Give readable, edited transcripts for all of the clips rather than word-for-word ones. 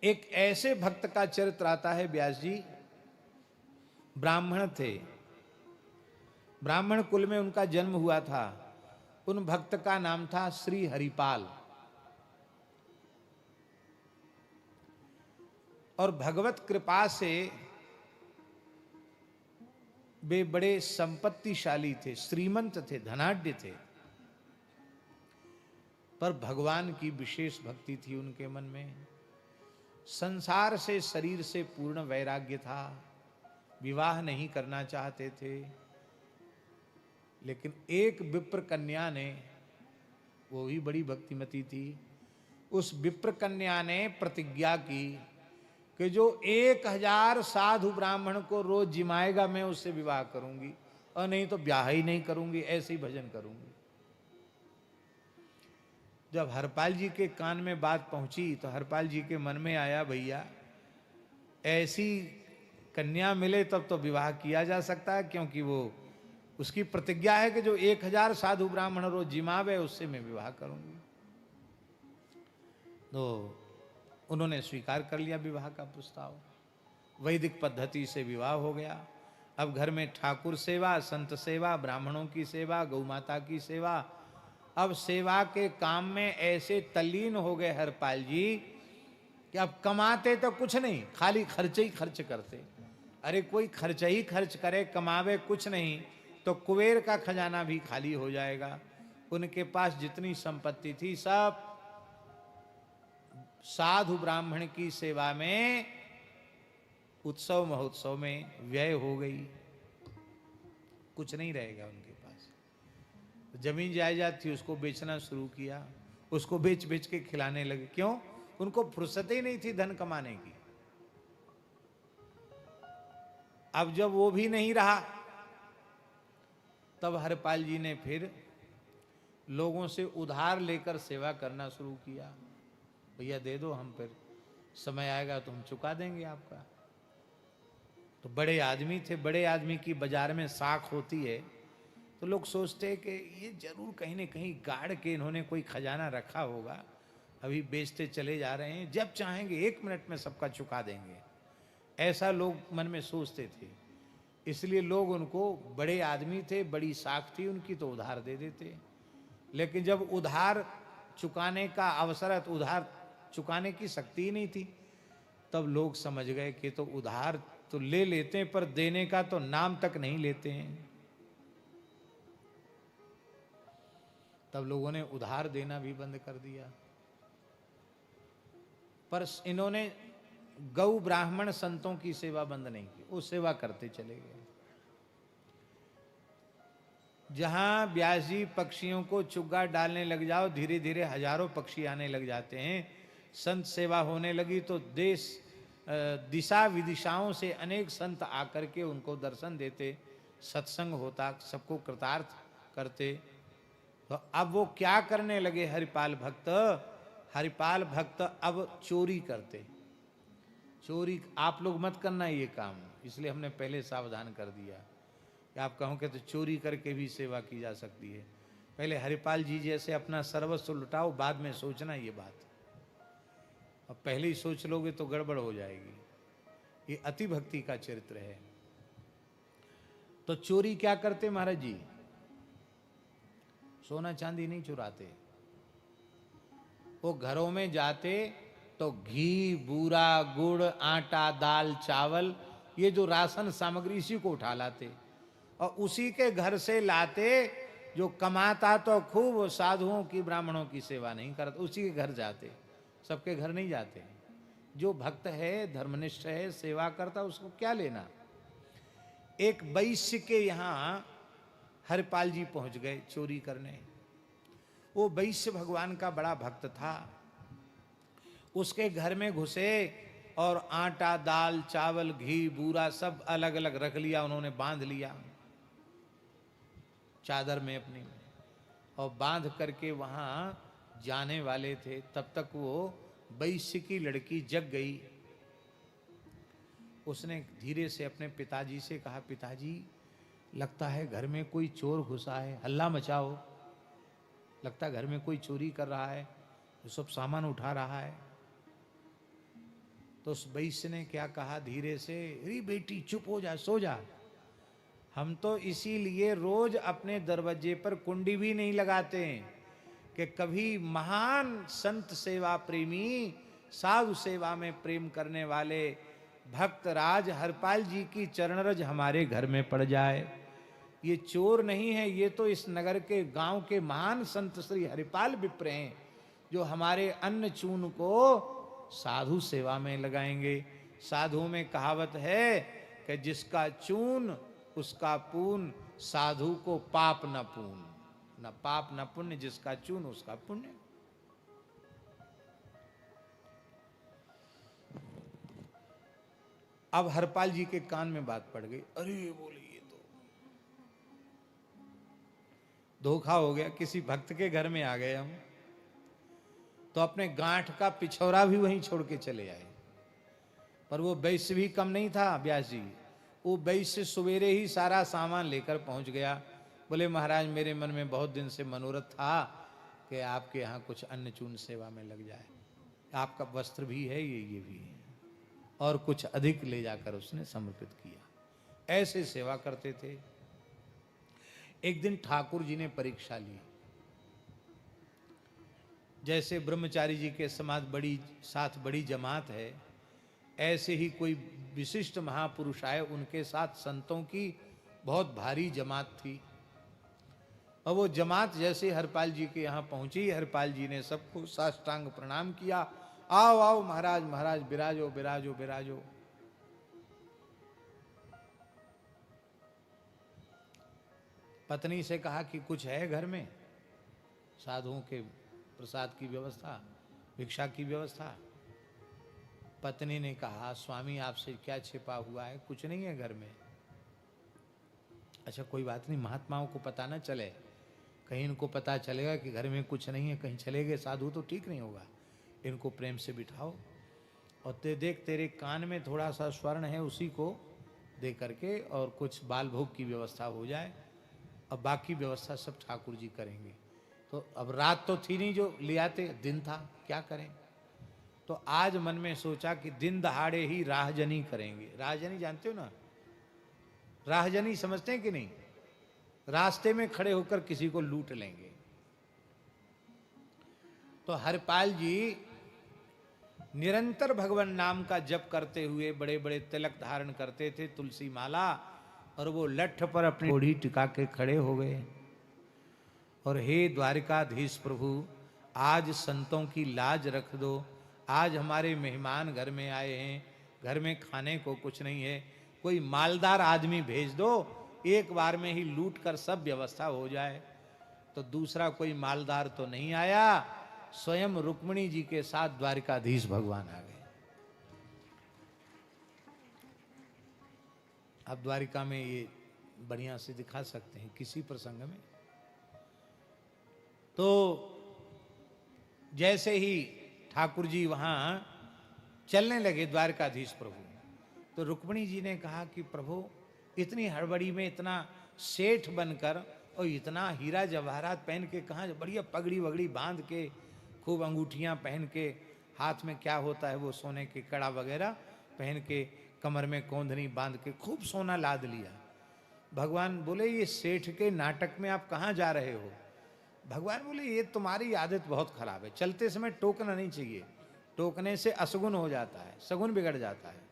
एक ऐसे भक्त का चरित्र आता है व्यास जी। ब्राह्मण थे, ब्राह्मण कुल में उनका जन्म हुआ था। उन भक्त का नाम था श्री हरिपाल। और भगवत कृपा से वे बड़े संपत्तिशाली थे, श्रीमंत थे, धनाढ्य थे। पर भगवान की विशेष भक्ति थी उनके मन में। संसार से, शरीर से पूर्ण वैराग्य था। विवाह नहीं करना चाहते थे। लेकिन एक विप्र कन्या ने, वो भी बड़ी भक्तिमती थी, उस विप्र कन्या ने प्रतिज्ञा की कि जो 1000 साधु ब्राह्मण को रोज जिमाएगा मैं उससे विवाह करूंगी, और नहीं तो ब्याह ही नहीं करूंगी, ऐसे ही भजन करूंगी। जब हरपाल जी के कान में बात पहुंची तो हरपाल जी के मन में आया, भैया ऐसी कन्या मिले तब तो विवाह किया जा सकता है, क्योंकि वो उसकी प्रतिज्ञा है कि जो 1000 साधु ब्राह्मण रोज जिमावे उससे मैं विवाह करूंगी। तो उन्होंने स्वीकार कर लिया विवाह का प्रस्ताव। वैदिक पद्धति से विवाह हो गया। अब घर में ठाकुर सेवा, संत सेवा, ब्राह्मणों की सेवा, गौ माता की सेवा। अब सेवा के काम में ऐसे तल्लीन हो गए हरपाल जी कि अब कमाते तो कुछ नहीं, खाली खर्च ही खर्च करते। अरे कोई खर्च ही खर्च करे, कमावे कुछ नहीं तो कुबेर का खजाना भी खाली हो जाएगा। उनके पास जितनी संपत्ति थी सब साधु ब्राह्मण की सेवा में, उत्सव महोत्सव में व्यय हो गई। कुछ नहीं रहेगा उनके पास। जमीन जायदाद थी उसको बेचना शुरू किया, उसको बेच बेच के खिलाने लगे। क्यों? उनको फुर्सत ही नहीं थी धन कमाने की। अब जब वो भी नहीं रहा, तब हरपाल जी ने फिर लोगों से उधार लेकर सेवा करना शुरू किया। भैया दे दो, हम फिर समय आएगा तो हम चुका देंगे आपका। तो बड़े आदमी थे, बड़े आदमी की बाजार में साख होती है, तो लोग सोचते हैं कि ये जरूर कहीं न कहीं गाड़ के इन्होंने कोई खजाना रखा होगा, अभी बेचते चले जा रहे हैं, जब चाहेंगे 1 मिनट में सबका चुका देंगे। ऐसा लोग मन में सोचते थे। इसलिए लोग उनको, बड़े आदमी थे, बड़ी साख थी उनकी, तो उधार दे देते। लेकिन जब उधार चुकाने का अवसर है तो उधार चुकाने की शक्ति ही नहीं थी। तब लोग समझ गए कि तो उधार तो ले लेते हैं पर देने का तो नाम तक नहीं लेते हैं। तब लोगों ने उधार देना भी बंद कर दिया। पर इन्होंने गौ ब्राह्मण संतों की सेवा बंद नहीं की, वो सेवा करते चले गए। जहां व्यास जी पक्षियों को चुग्गा डालने लग जाओ, धीरे धीरे हजारों पक्षी आने लग जाते हैं। संत सेवा होने लगी तो देश दिशा विदिशाओं से अनेक संत आकर के उनको दर्शन देते, सत्संग होता, सबको कृतार्थ करते। तो अब वो क्या करने लगे हरिपाल भक्त? हरिपाल भक्त अब चोरी करते। चोरी आप लोग मत करना ये काम, इसलिए हमने पहले सावधान कर दिया कि आप कहोगे तो चोरी करके भी सेवा की जा सकती है। पहले हरिपाल जी जैसे अपना सर्वस्व लुटाओ, बाद में सोचना ये बात। अब पहले ही सोच लोगे तो गड़बड़ हो जाएगी। ये अति भक्ति का चरित्र है। तो चोरी क्या करते महाराज जी? सोना चांदी नहीं चुराते। वो घरों में जाते तो घी, बूरा, गुड़, आटा, दाल, चावल, ये जो राशन सामग्री, इसी को उठा लाते और उसी के घर से लाते। जो कमाता तो खूब, वो साधुओं की, ब्राह्मणों की सेवा नहीं करता, उसी के घर जाते, सबके घर नहीं जाते। जो भक्त है, धर्मनिष्ठ है, सेवा करता, उसको क्या लेना। एक वैश्य के यहाँ हरपाल जी पहुंच गए चोरी करने। वो वैश्य भगवान का बड़ा भक्त था। उसके घर में घुसे और आटा, दाल, चावल, घी, बूरा सब अलग अलग रख लिया उन्होंने, बांध लिया चादर में अपनी, और बांध करके वहां जाने वाले थे। तब तक वो वैश्य की लड़की जग गई। उसने धीरे से अपने पिताजी से कहा, पिताजी लगता है घर में कोई चोर घुसा है, हल्ला मचाओ, लगता है घर में कोई चोरी कर रहा है, वो सब सामान उठा रहा है। तो उस वैश्य ने क्या कहा धीरे से, अरे बेटी चुप हो जा, सो जा। हम तो इसीलिए रोज अपने दरवाजे पर कुंडी भी नहीं लगाते हैं कि कभी महान संत सेवा प्रेमी, साधु सेवा में प्रेम करने वाले भक्त राज हरपाल जी की चरण रज हमारे घर में पड़ जाए। ये चोर नहीं है, ये तो इस नगर के गांव के महान संत श्री हरिपाल विप्र हैं, जो हमारे अन्न चून को साधु सेवा में लगाएंगे। साधुओं में कहावत है कि जिसका चून उसका पून, साधु को पाप न पून, न पाप न पुण्य, जिसका चून उसका पुण्य। अब हरपाल जी के कान में बात पड़ गई, अरे बोले ये तो धोखा हो गया, किसी भक्त के घर में आ गए हम। तो अपने गांठ का पिछौरा भी वहीं छोड़ के चले आए। पर वो वैश्य भी कम नहीं था व्यास जी, वो वैश्य सवेरे ही सारा सामान लेकर पहुंच गया। बोले महाराज मेरे मन में बहुत दिन से मनोरथ था कि आपके यहाँ कुछ अन्न चून सेवा में लग जाए, आपका वस्त्र भी है, ये भी है, और कुछ अधिक ले जाकर उसने समर्पित किया। ऐसे सेवा करते थे। एक दिन ठाकुर जी ने परीक्षा ली। जैसे ब्रह्मचारी जी के साथ बड़ी जमात है, ऐसे ही कोई विशिष्ट महापुरुष आए, उनके साथ संतों की बहुत भारी जमात थी। और वो जमात जैसे हरपाल जी के यहाँ पहुंची, हरपाल जी ने सबको साष्टांग प्रणाम किया। आओ आओ महाराज, महाराज विराजो विराजो विराजो। पत्नी से कहा कि कुछ है घर में, साधुओं के प्रसाद की व्यवस्था, भिक्षा की व्यवस्था। पत्नी ने कहा स्वामी आपसे क्या छिपा हुआ है, कुछ नहीं है घर में। अच्छा कोई बात नहीं, महात्माओं को पता न चले, कहीं इनको पता चलेगा कि घर में कुछ नहीं है, कहीं चले गए साधु तो ठीक नहीं होगा। इनको प्रेम से बिठाओ और देख तेरे कान में थोड़ा सा स्वर्ण है, उसी को दे करके और कुछ बाल भोग की व्यवस्था हो जाए, और बाकी व्यवस्था सब ठाकुर जी करेंगे। तो अब रात तो थी नहीं जो ले आते, दिन था, क्या करें। तो आज मन में सोचा कि दिन दहाड़े ही राहजनी करेंगे। राहजनी जानते हो ना, राहजनी समझते हैं कि नहीं, रास्ते में खड़े होकर किसी को लूट लेंगे। तो हरपाल जी निरंतर भगवान नाम का जप करते हुए बड़े बड़े तिलक धारण करते थे, तुलसी माला, और वो लठ पर अपनी ओढ़ी टिका के खड़े हो गए। और हे द्वारिकाधीश प्रभु, आज संतों की लाज रख दो, आज हमारे मेहमान घर में आए हैं, घर में खाने को कुछ नहीं है, कोई मालदार आदमी भेज दो, एक बार में ही लूट कर सब व्यवस्था हो जाए। तो दूसरा कोई मालदार तो नहीं आया, स्वयं रुक्मिणी जी के साथ द्वारिकाधीश भगवान आ गए। अब द्वारिका में ये बढ़िया से दिखा सकते हैं किसी प्रसंग में। तो जैसे ही ठाकुर जी वहां चलने लगे द्वारकाधीश प्रभु, तो रुक्मिणी जी ने कहा कि प्रभु इतनी हड़बड़ी में इतना सेठ बनकर और इतना हीरा जवाहरात पहन के, कहाँ बढ़िया पगड़ी वगड़ी बांध के, खूब अंगूठियां पहन के, हाथ में क्या होता है वो सोने के कड़ा वगैरह पहन के, कमर में कोंधनी बांध के खूब सोना लाद लिया। भगवान बोले ये सेठ के नाटक में आप कहाँ जा रहे हो। भगवान बोले ये तुम्हारी आदत बहुत खराब है, चलते समय टोकना नहीं चाहिए, टोकने से असगुन हो जाता है, सगुन बिगड़ जाता है।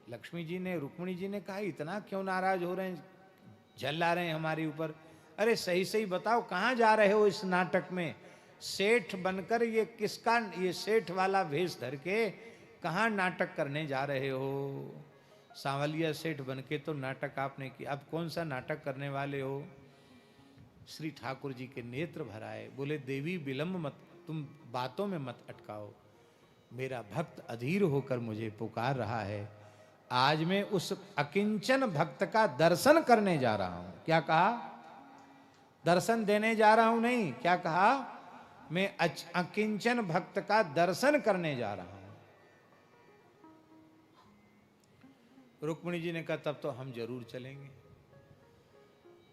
लक्ष्मी जी ने, रुक्मिणी जी ने कहा इतना क्यों नाराज हो रहे हैं, झल्ला रहे हैं हमारे ऊपर। अरे सही सही बताओ कहाँ जा रहे हो इस नाटक में, सेठ बनकर ये किसका, ये सेठ वाला भेष धर के कहाँ नाटक करने जा रहे हो। सांवलिया सेठ बनके तो नाटक आपने किया, अब कौन सा नाटक करने वाले हो। श्री ठाकुर जी के नेत्र भराए, बोले देवी विलंब मत, तुम बातों में मत अटकाओ, मेरा भक्त अधीर होकर मुझे पुकार रहा है, आज मैं उस अकिंचन भक्त का दर्शन करने जा रहा हूं। क्या कहा, दर्शन देने जा रहा हूं नहीं, क्या कहा, मैं अकिंचन भक्त का दर्शन करने जा रहा हूं। रुक्मिणी जी ने कहा तब तो हम जरूर चलेंगे,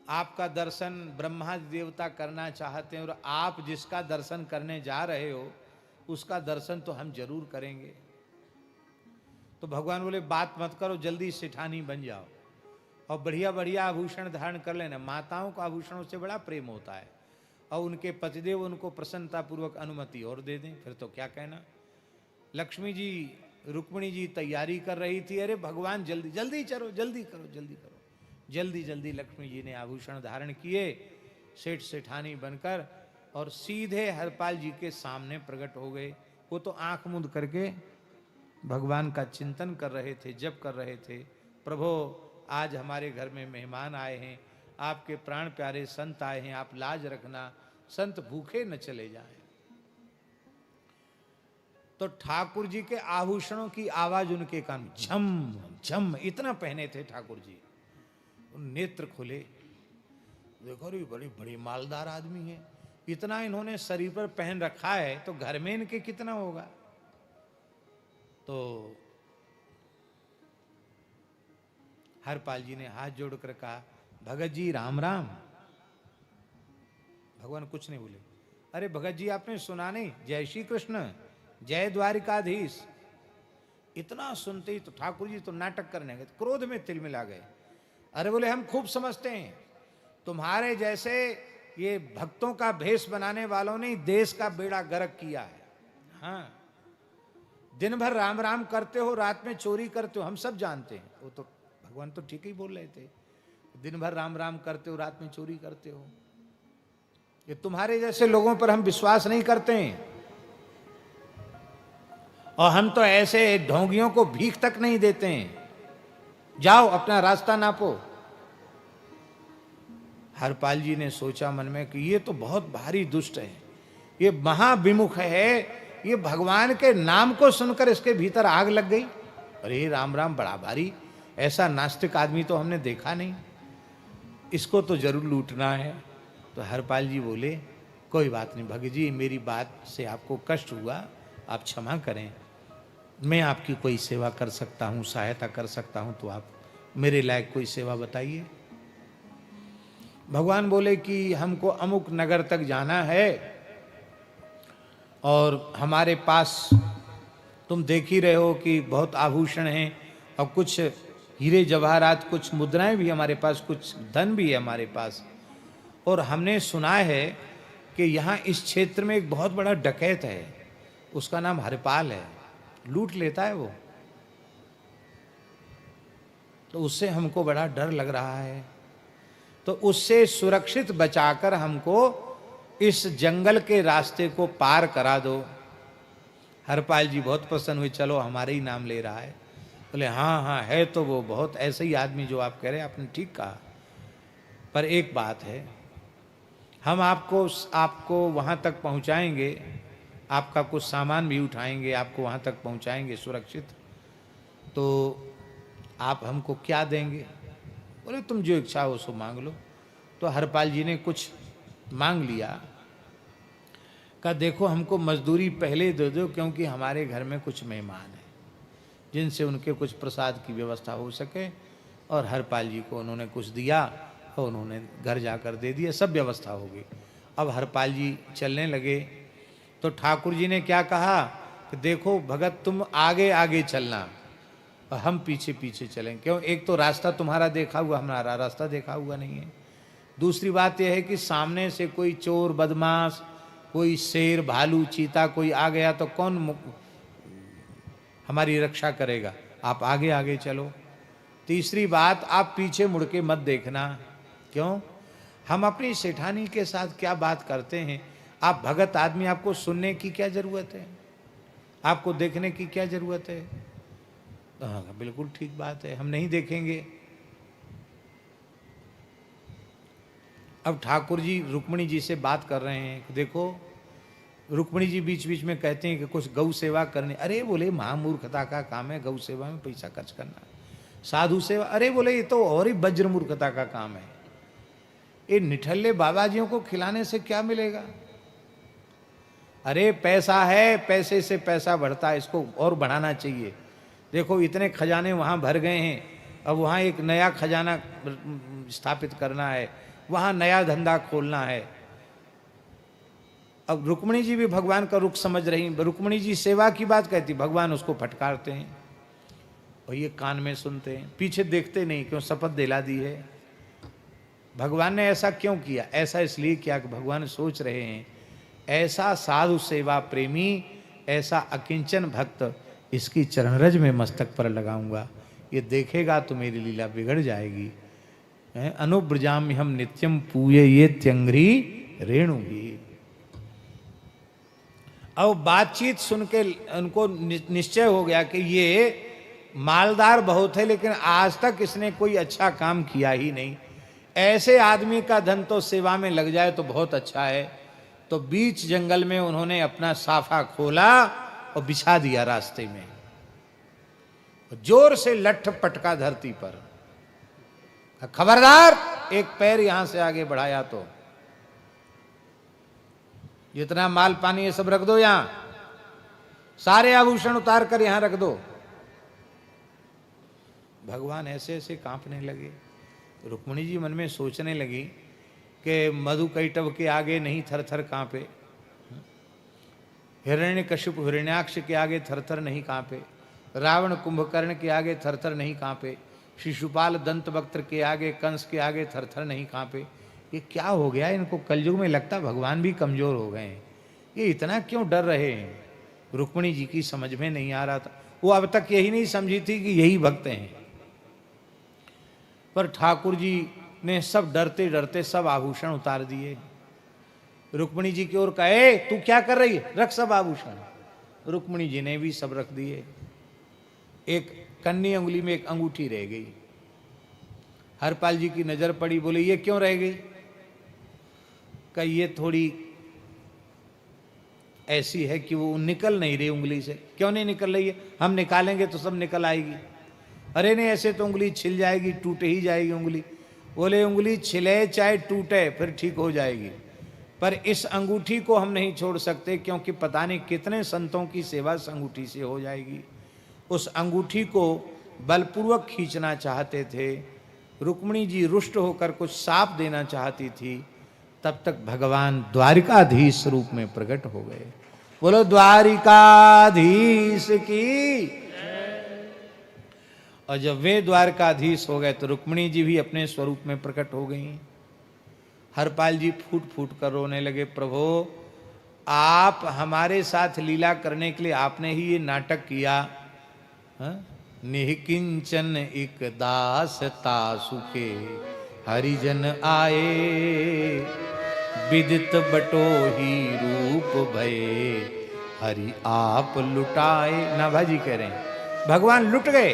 आपका दर्शन ब्रह्मा देवता करना चाहते हैं, और आप जिसका दर्शन करने जा रहे हो उसका दर्शन तो हम जरूर करेंगे। तो भगवान बोले बात मत करो, जल्दी सेठानी बन जाओ और बढ़िया बढ़िया आभूषण धारण कर लेना। माताओं को आभूषणों से बड़ा प्रेम होता है और उनके पतिदेव उनको प्रसन्नतापूर्वक अनुमति और दे दें, फिर तो क्या कहना। लक्ष्मी जी, रुक्मिणी जी तैयारी कर रही थी, अरे भगवान जल्दी जल्दी चलो, जल्दी करो, जल्दी करो। जल्दी जल्दी लक्ष्मी जी ने आभूषण धारण किए, सेठ सेठानी बनकर, और सीधे हरपाल जी के सामने प्रकट हो गए। वो तो आंख मूंद करके भगवान का चिंतन कर रहे थे, जप कर रहे थे। प्रभु आज हमारे घर में मेहमान आए हैं, आपके प्राण प्यारे संत आए हैं, आप लाज रखना, संत भूखे न चले जाएं। तो ठाकुर जी के आभूषणों की आवाज उनके कान, झम झम, इतना पहने थे ठाकुर जी। नेत्र खुले, देखो रे बड़ी बड़ी मालदार आदमी है, इतना इन्होंने शरीर पर पहन रखा है तो घर में इनके कितना होगा। तो हरपाल जी ने हाथ जोड़कर कहा, भगत जी राम राम। भगवान कुछ नहीं बोले। अरे भगत जी आपने सुना नहीं, जय श्री कृष्ण, जय द्वारिकाधीश। इतना सुनते ही तो ठाकुर जी तो नाटक करने गए, क्रोध में तिलमिला गए। अरे बोले हम खूब समझते हैं, तुम्हारे जैसे ये भक्तों का भेष बनाने वालों ने देश का बेड़ा गर्क किया है। हाँ, दिन भर राम राम करते हो, रात में चोरी करते हो, हम सब जानते हैं। वो तो भगवान तो ठीक ही बोल रहे थे, दिन भर राम राम करते हो, रात में चोरी करते हो। ये तुम्हारे जैसे लोगों पर हम विश्वास नहीं करते हैं, और हम तो ऐसे ढोंगियों को भीख तक नहीं देते हैं। जाओ अपना रास्ता नापो। हरपाल जी ने सोचा मन में कि ये तो बहुत भारी दुष्ट है, ये महाविमुख है, ये भगवान के नाम को सुनकर इसके भीतर आग लग गई। अरे राम राम बड़ा भारी, ऐसा नास्तिक आदमी तो हमने देखा नहीं, इसको तो जरूर लूटना है। तो हरपाल जी बोले, कोई बात नहीं भगत जी, मेरी बात से आपको कष्ट हुआ, आप क्षमा करें, मैं आपकी कोई सेवा कर सकता हूँ, सहायता कर सकता हूँ, तो आप मेरे लायक कोई सेवा बताइए। भगवान बोले कि हमको अमुक नगर तक जाना है और हमारे पास तुम देख ही रहे हो कि बहुत आभूषण हैं और कुछ हीरे जवाहरात, कुछ मुद्राएं भी हमारे पास, कुछ धन भी है हमारे पास, और हमने सुना है कि यहाँ इस क्षेत्र में एक बहुत बड़ा डकैत है, उसका नाम हरपाल है, लूट लेता है वो, तो उससे हमको बड़ा डर लग रहा है, तो उससे सुरक्षित बचाकर हमको इस जंगल के रास्ते को पार करा दो। हरपाल जी बहुत प्रसन्न हुए, चलो हमारे ही नाम ले रहा है। बोले हाँ हाँ है तो वो बहुत ऐसे ही आदमी जो आप कह रहे हैं, आपने ठीक कहा, पर एक बात है, हम आपको वहाँ तक पहुँचाएंगे, आपका कुछ सामान भी उठाएंगे, आपको वहाँ तक पहुँचाएंगे सुरक्षित, तो आप हमको क्या देंगे। बोले तुम जो इच्छा हो सो मांग लो। तो हरपाल जी ने कुछ मांग लिया, कहा देखो हमको मजदूरी पहले दे दो, क्योंकि हमारे घर में कुछ मेहमान हैं जिनसे उनके कुछ प्रसाद की व्यवस्था हो सके। और हरपाल जी को उन्होंने कुछ दिया और उन्होंने घर जाकर दे दिया, सब व्यवस्था हो गई। अब हरपाल जी चलने लगे तो ठाकुर जी ने क्या कहा कि देखो भगत तुम आगे आगे चलना और हम पीछे पीछे चलें, क्यों, एक तो रास्ता तुम्हारा देखा हुआ, हमारा रास्ता देखा हुआ नहीं है। दूसरी बात यह है कि सामने से कोई चोर बदमाश, कोई शेर भालू चीता कोई आ गया तो कौन हमारी रक्षा करेगा, आप आगे आगे चलो। तीसरी बात, आप पीछे मुड़ के मत देखना, क्यों, हम अपनी सेठानी के साथ क्या बात करते हैं, आप भगत आदमी, आपको सुनने की क्या जरूरत है, आपको देखने की क्या जरूरत है। हाँ बिल्कुल ठीक बात है, हम नहीं देखेंगे। अब ठाकुर जी रुक्मिणी जी से बात कर रहे हैं, देखो रुक्मिणी जी बीच बीच में कहते हैं कि कुछ गौ सेवा करनी। अरे बोले महामूर्खता का काम है गौ सेवा में पैसा खर्च करना, साधु सेवा, अरे बोले ये तो और ही वज्र मूर्खता का काम है, ये निठल्ले बाबाजियों को खिलाने से क्या मिलेगा। अरे पैसा है, पैसे से पैसा बढ़ता है, इसको और बढ़ाना चाहिए। देखो इतने खजाने वहाँ भर गए हैं, अब वहाँ एक नया खजाना स्थापित करना है, वहाँ नया धंधा खोलना है। अब रुक्मिणी जी भी भगवान का रुख समझ रही, रुक्मिणी जी सेवा की बात कहती, भगवान उसको फटकारते हैं और ये कान में सुनते हैं, पीछे देखते नहीं, क्यों शपथ दिला दी है। भगवान ने ऐसा क्यों किया? ऐसा इसलिए किया कि भगवान सोच रहे हैं ऐसा साधु सेवा प्रेमी, ऐसा अकिंचन भक्त, इसकी चरणरज में मस्तक पर लगाऊंगा, ये देखेगा तो मेरी लीला बिगड़ जाएगी। अनुब्रजाम हम नित्यम पूये ये त्यंग्री रेणु भी। अब बातचीत सुन के उनको निश्चय हो गया कि ये मालदार बहुत है, लेकिन आज तक इसने कोई अच्छा काम किया ही नहीं। ऐसे आदमी का धन तो सेवा में लग जाए तो बहुत अच्छा है। तो बीच जंगल में उन्होंने अपना साफा खोला और बिछा दिया रास्ते में, जोर से लठ पटका धरती पर, खबरदार एक पैर यहां से आगे बढ़ाया तो जितना माल पानी ये सब रख दो, यहां सारे आभूषण उतार कर यहां रख दो। भगवान ऐसे ऐसे कांपने लगे। रुक्मिणी जी मन में सोचने लगी कि मधुकैटभ के आगे नहीं थरथर कांपे, हिरण्यकशिप हिरण्याक्ष के आगे थरथर नहीं कांपे, रावण कुंभकर्ण के आगे थरथर नहीं कांपे, शिशुपाल दंतवक्त्र के आगे, कंस के आगे थरथर नहीं कांपे। ये क्या हो गया इनको? कलयुग में लगता भगवान भी कमजोर हो गए हैं, ये इतना क्यों डर रहे हैं? रुक्मिणी जी की समझ में नहीं आ रहा था। वो अब तक यही नहीं समझी थी कि यही भक्त हैं, पर ठाकुर जी ने सब डरते डरते सब आभूषण उतार दिए। रुक्मिणी जी की ओर कहे, तू क्या कर रही है? रख सब आभूषण। रुक्मिणी जी ने भी सब रख दिए। एक कन्नी अंगुली में एक अंगूठी रह गई। हरपाल जी की नजर पड़ी, बोले ये क्यों रह गई? कही ये थोड़ी ऐसी है कि वो निकल नहीं रही उंगली से। क्यों नहीं निकल रही है? हम निकालेंगे तो सब निकल आएगी। अरे नहीं, ऐसे तो उंगली छिल जाएगी, टूट ही जाएगी उंगली। बोले उंगली छिले चाहे टूटे फिर ठीक हो जाएगी, पर इस अंगूठी को हम नहीं छोड़ सकते, क्योंकि पता नहीं कितने संतों की सेवा इस अंगूठी से हो जाएगी। उस अंगूठी को बलपूर्वक खींचना चाहते थे। रुक्मिणी जी रुष्ट होकर कुछ साप देना चाहती थी, तब तक भगवान द्वारिकाधीश रूप में प्रकट हो गए। बोलो द्वारिकाधीश की। और जब वे द्वारकाधीश हो गए तो रुक्मिणी जी भी अपने स्वरूप में प्रकट हो गई। हरपाल जी फूट फूट कर रोने लगे, प्रभु आप हमारे साथ लीला करने के लिए आपने ही ये नाटक किया। निहिकिंचन एक दास तासुके हरिजन आए, विदित बटोही रूप भये हरि आप लुटाए। ना भाजी कह रहे हैं भगवान लुट गए।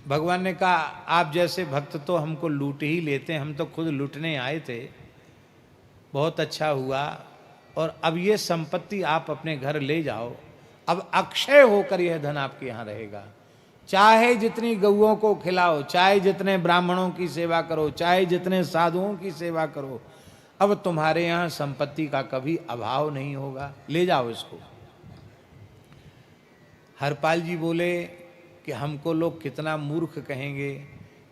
भगवान ने कहा आप जैसे भक्त तो हमको लूट ही लेते, हम तो खुद लूटने आए थे। बहुत अच्छा हुआ, और अब ये संपत्ति आप अपने घर ले जाओ। अब अक्षय होकर यह धन आपके यहाँ रहेगा। चाहे जितनी गौओं को खिलाओ, चाहे जितने ब्राह्मणों की सेवा करो, चाहे जितने साधुओं की सेवा करो, अब तुम्हारे यहाँ संपत्ति का कभी अभाव नहीं होगा। ले जाओ इसको। हरपाल जी बोले कि हमको लोग कितना मूर्ख कहेंगे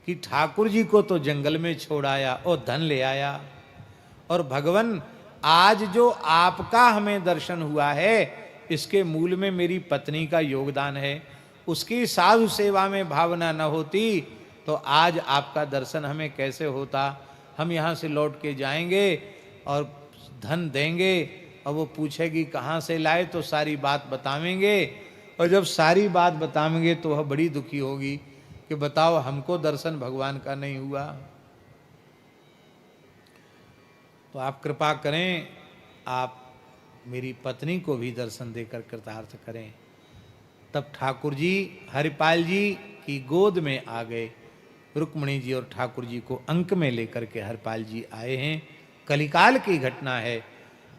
कि ठाकुर जी को तो जंगल में छोड़ आया और धन ले आया, और भगवान आज जो आपका हमें दर्शन हुआ है इसके मूल में मेरी पत्नी का योगदान है। उसकी साधु सेवा में भावना न होती तो आज आपका दर्शन हमें कैसे होता। हम यहाँ से लौट के जाएंगे और धन देंगे, और वो पूछेगी कहाँ से लाए, तो सारी बात बतावेंगे, और जब सारी बात बतावेंगे तो वह बड़ी दुखी होगी कि बताओ हमको दर्शन भगवान का नहीं हुआ। तो आप कृपा करें, आप मेरी पत्नी को भी दर्शन देकर कृतार्थ करें। तब ठाकुर जी हरिपाल जी की गोद में आ गए। रुक्मिणी जी और ठाकुर जी को अंक में लेकर के हरिपाल जी आए हैं। कलिकाल की घटना है,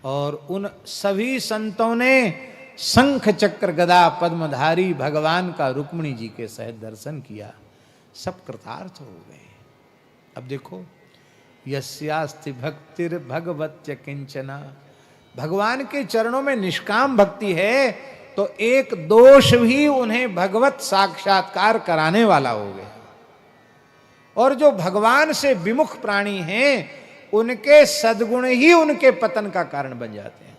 और उन सभी संतों ने शंख चक्र गदा पद्मधारी भगवान का रुक्मिणी जी के सहित दर्शन किया। सब कृतार्थ हो गए। अब देखो, यस्यास्ति भक्तिर भगवत्य किंचना, भगवान के चरणों में निष्काम भक्ति है तो एक दोष भी उन्हें भगवत साक्षात्कार कराने वाला हो गया। और जो भगवान से विमुख प्राणी हैं उनके सद्गुण ही उनके पतन का कारण बन जाते हैं।